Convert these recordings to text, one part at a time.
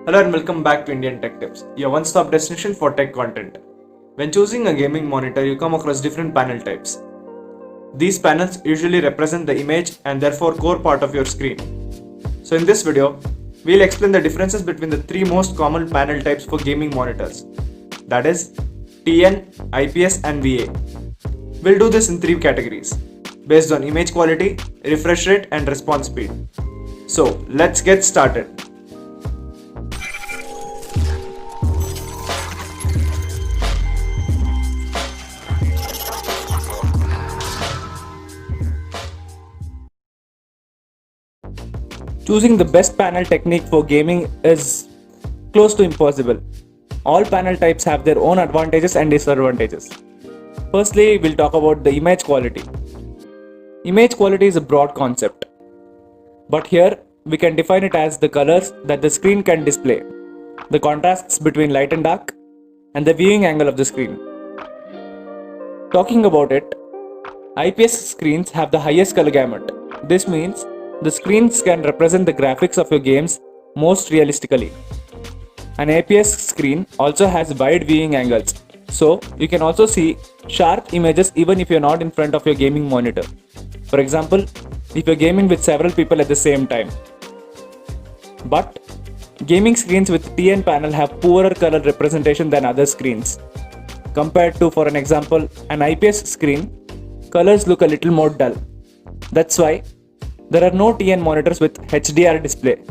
Hello and welcome back to Indian Tech Tips, your one-stop destination for tech content. When choosing a gaming monitor, you come across different panel types. These panels usually represent the image and therefore core part of your screen. So in this video, we'll explain the differences between the three most common panel types for gaming monitors. That is TN, IPS and VA. We'll do this in three categories based on image quality, refresh rate and response speed. So let's get started. Choosing the best panel technique for gaming is close to impossible. All panel types have their own advantages and disadvantages. Firstly, we'll talk about the image quality. Image quality is a broad concept, but here we can define it as the colors that the screen can display, the contrasts between light and dark, and the viewing angle of the screen. Talking about it, IPS screens have the highest color gamut. This means the screens can represent the graphics of your games most realistically. An IPS screen also has wide viewing angles, so you can also see sharp images even if you're not in front of your gaming monitor. For example, if you're gaming with several people at the same time. But gaming screens with TN panel have poorer color representation than other screens. Compared to, for an example, an IPS screen, colors look a little more dull. That's why there are no TN monitors with HDR display.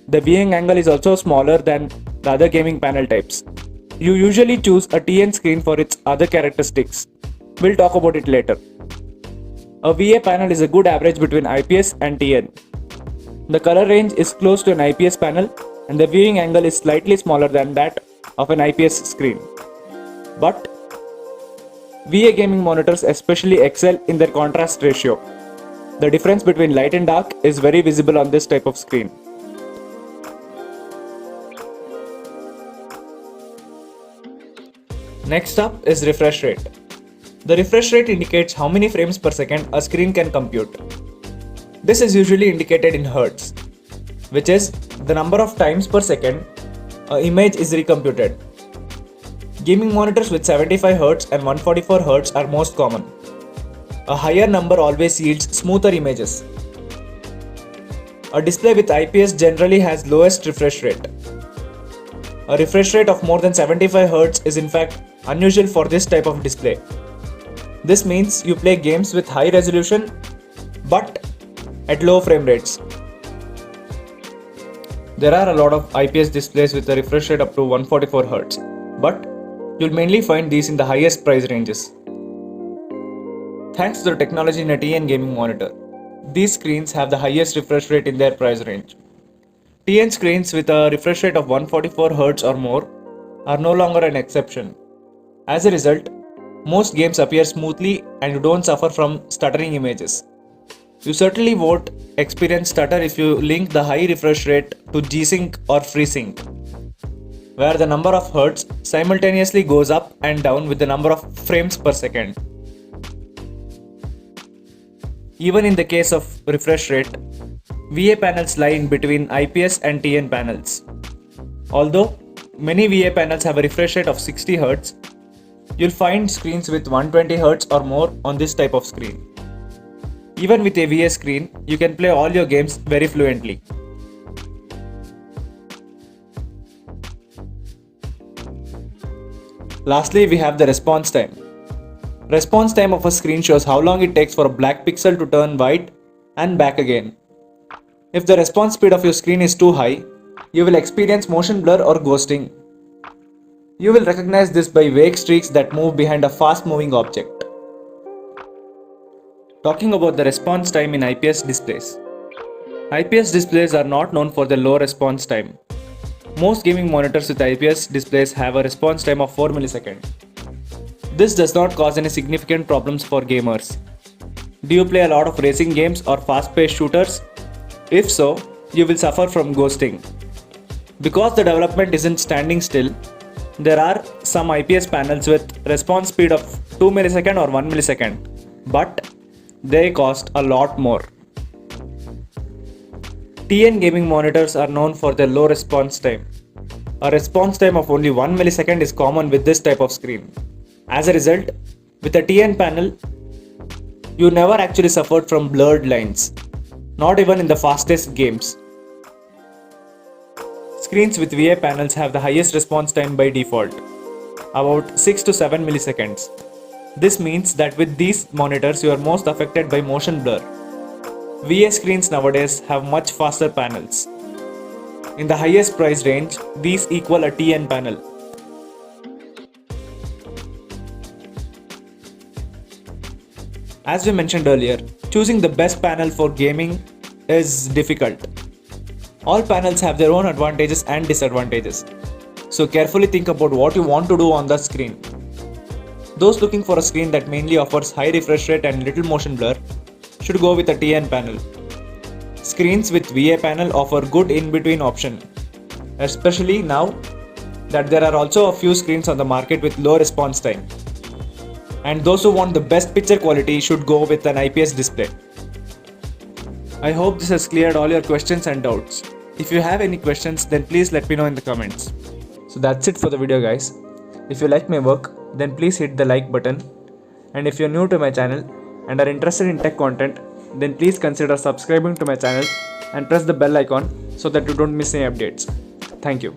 The viewing angle is also smaller than the other gaming panel types. You usually choose a TN screen for its other characteristics. We'll talk about it later. A VA panel is a good average between IPS and TN. The color range is close to an IPS panel and the viewing angle is slightly smaller than that of an IPS screen. But VA gaming monitors especially excel in their contrast ratio. The difference between light and dark is very visible on this type of screen. Next up is refresh rate. The refresh rate indicates how many frames per second a screen can compute. This is usually indicated in hertz, which is the number of times per second an image is recomputed. Gaming monitors with 75 Hz and 144 Hz are most common. A higher number always yields smoother images. A display with IPS generally has lowest refresh rate. A refresh rate of more than 75 Hz is in fact unusual for this type of display. This means you play games with high resolution but at low frame rates. There are a lot of IPS displays with a refresh rate up to 144 Hz, but you'll mainly find these in the highest price ranges. Thanks to the technology in a TN gaming monitor, these screens have the highest refresh rate in their price range. TN screens with a refresh rate of 144 Hz or more are no longer an exception. As a result, most games appear smoothly and you don't suffer from stuttering images. You certainly won't experience stutter if you link the high refresh rate to G-Sync or FreeSync, where the number of Hz simultaneously goes up and down with the number of frames per second. Even in the case of refresh rate, VA panels lie in between IPS and TN panels. Although many VA panels have a refresh rate of 60 Hz, you'll find screens with 120 Hz or more on this type of screen. Even with a VA screen, you can play all your games very fluently. Lastly, we have the response time. Response time of a screen shows how long it takes for a black pixel to turn white and back again. If the response speed of your screen is too high, you will experience motion blur or ghosting. You will recognize this by vague streaks that move behind a fast moving object. Talking about the response time in IPS displays. IPS displays are not known for their low response time. Most gaming monitors with IPS displays have a response time of 4 milliseconds. This does not cause any significant problems for gamers. Do you play a lot of racing games or fast-paced shooters? If so, you will suffer from ghosting. Because the development isn't standing still, there are some IPS panels with response speed of 2 millisecond or 1 millisecond, but they cost a lot more. TN gaming monitors are known for their low response time. A response time of only 1 millisecond is common with this type of screen. As a result, with a TN panel, you never actually suffered from blurred lines, not even in the fastest games. Screens with VA panels have the highest response time by default, about 6 to 7 milliseconds. This means that with these monitors you are most affected by motion blur. VA screens nowadays have much faster panels. In the highest price range, these equal a TN panel. As we mentioned earlier, choosing the best panel for gaming is difficult. All panels have their own advantages and disadvantages. So carefully think about what you want to do on the screen. Those looking for a screen that mainly offers high refresh rate and little motion blur should go with a TN panel. Screens with VA panel offer good in-between option, especially now that there are also a few screens on the market with low response time. And those who want the best picture quality should go with an IPS display. I hope this has cleared all your questions and doubts. If you have any questions, then please let me know in the comments. So that's it for the video, guys. If you like my work, then please hit the like button. And if you're new to my channel and are interested in tech content, then please consider subscribing to my channel and press the bell icon so that you don't miss any updates. Thank you.